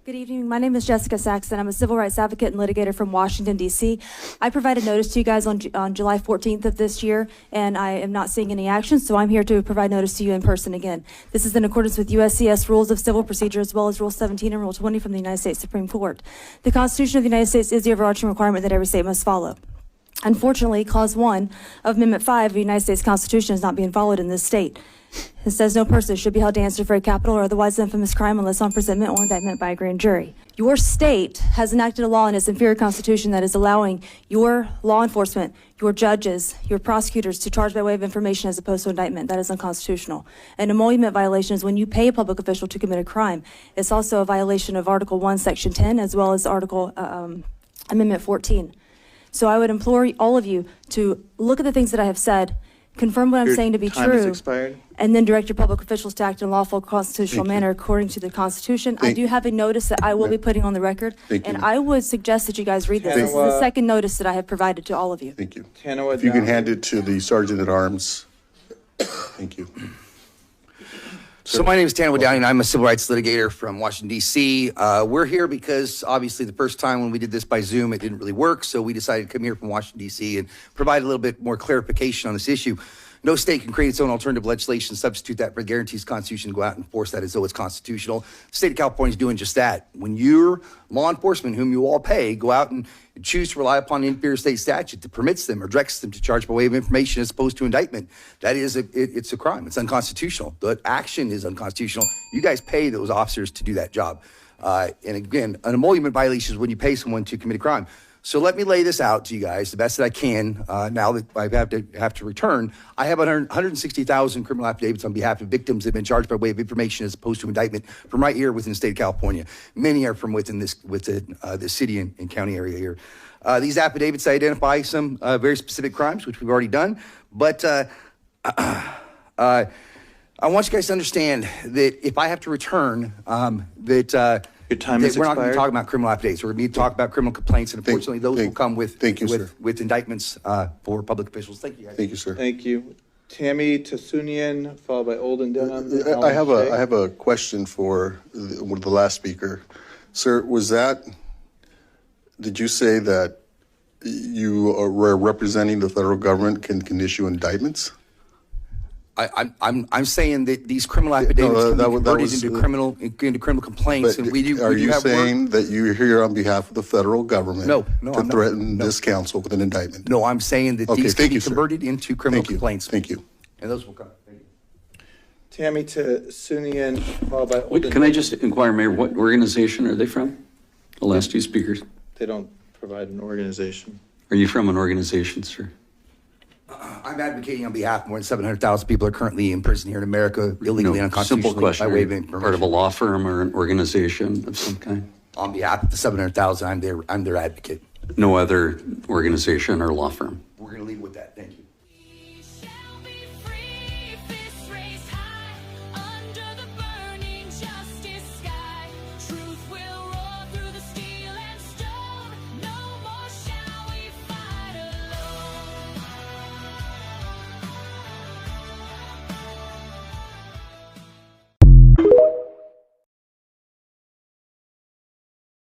Good evening. My name is Jessica Saxon. I'm a civil rights advocate and litigator from Washington, D.C. I provided notice to you guys on July 14th of this year, and I am not seeing any action, so I'm here to provide notice to you in person again. This is in accordance with USCS Rules of Civil Procedure as well as Rule 17 and Rule 20 from the United States Supreme Court. The Constitution of the United States is the overarching requirement that every state must follow. Unfortunately, Clause 1 of Amendment 5 of the United States Constitution is not being followed in this state. It says no person should be held to answer for a capital or otherwise infamous crime unless on presentment or indictment by a grand jury. Your state has enacted a law in its inferior constitution that is allowing your law enforcement, your judges, your prosecutors to charge by way of information as opposed to indictment. That is unconstitutional. An emolument violation is when you pay a public official to commit a crime. It's also a violation of Article 1, Section 10, as well as Article Amendment 14. So I would implore all of you to look at the things that I have said, confirm what I'm saying to be true, and then direct your public officials to act in a lawful constitutional manner according to the Constitution. I do have a notice that I will be putting on the record, and I would suggest that you guys read this. This is the second notice that I have provided to all of you. Thank you. If you can hand it to the Sergeant at Arms. Thank you. So my name is Tanoa Downing, and I'm a civil rights litigator from Washington, D.C. We're here because obviously the first time when we did this by Zoom, it didn't really work. So we decided to come here from Washington, D.C. and provide a little bit more clarification on this issue. No state can create its own alternative legislation, substitute that for the guarantees Constitution, go out and enforce that as though it's constitutional. The state of California is doing just that. When your law enforcement, whom you all pay, go out and choose to rely upon an inferior state statute that permits them or directs them to charge by way of information as opposed to indictment, that is, it's a crime. It's unconstitutional. The action is unconstitutional. You guys pay those officers to do that job. And again, an emolument violation is when you pay someone to commit a crime. So let me lay this out to you guys the best that I can. Now that I have to return, I have 160,000 criminal affidavits on behalf of victims that have been charged by way of information as opposed to indictment from right here within the state of California. Many are from within this city and county area here. These affidavits identify some very specific crimes, which we've already done. But I want you guys to understand that if I have to return, your time is we're not expired. going to be talking about criminal affidavits. We're going to be talking about criminal complaints, and unfortunately, those will come with indictments for public officials. Thank you, guys. Thank you, sir. Thank you. Tammy Tasunian, followed by Olden Denham. I have a question for the last speaker. Sir, did you say that you were representing the federal government can issue indictments? I'm saying that these criminal affidavits can be converted into criminal complaints, and are you saying that you're here on behalf of the federal government to threaten this council with an indictment? No, I'm saying that these can be converted into criminal complaints. Thank you. And those will come. Thank you. Tammy Tasunian, followed by Olden. Can I just inquire, Mayor, what organization are they from? The last two speakers. They don't provide an organization. Are you from an organization, sir? I'm advocating on behalf of more than 700,000 people are currently in prison here in America, illegally and unconstitutionally. Simple question. By way of information. Part of a law firm or an organization of some kind? On behalf of the 700,000, I'm their advocate. No other organization or law firm? We're going to leave with that. Thank you.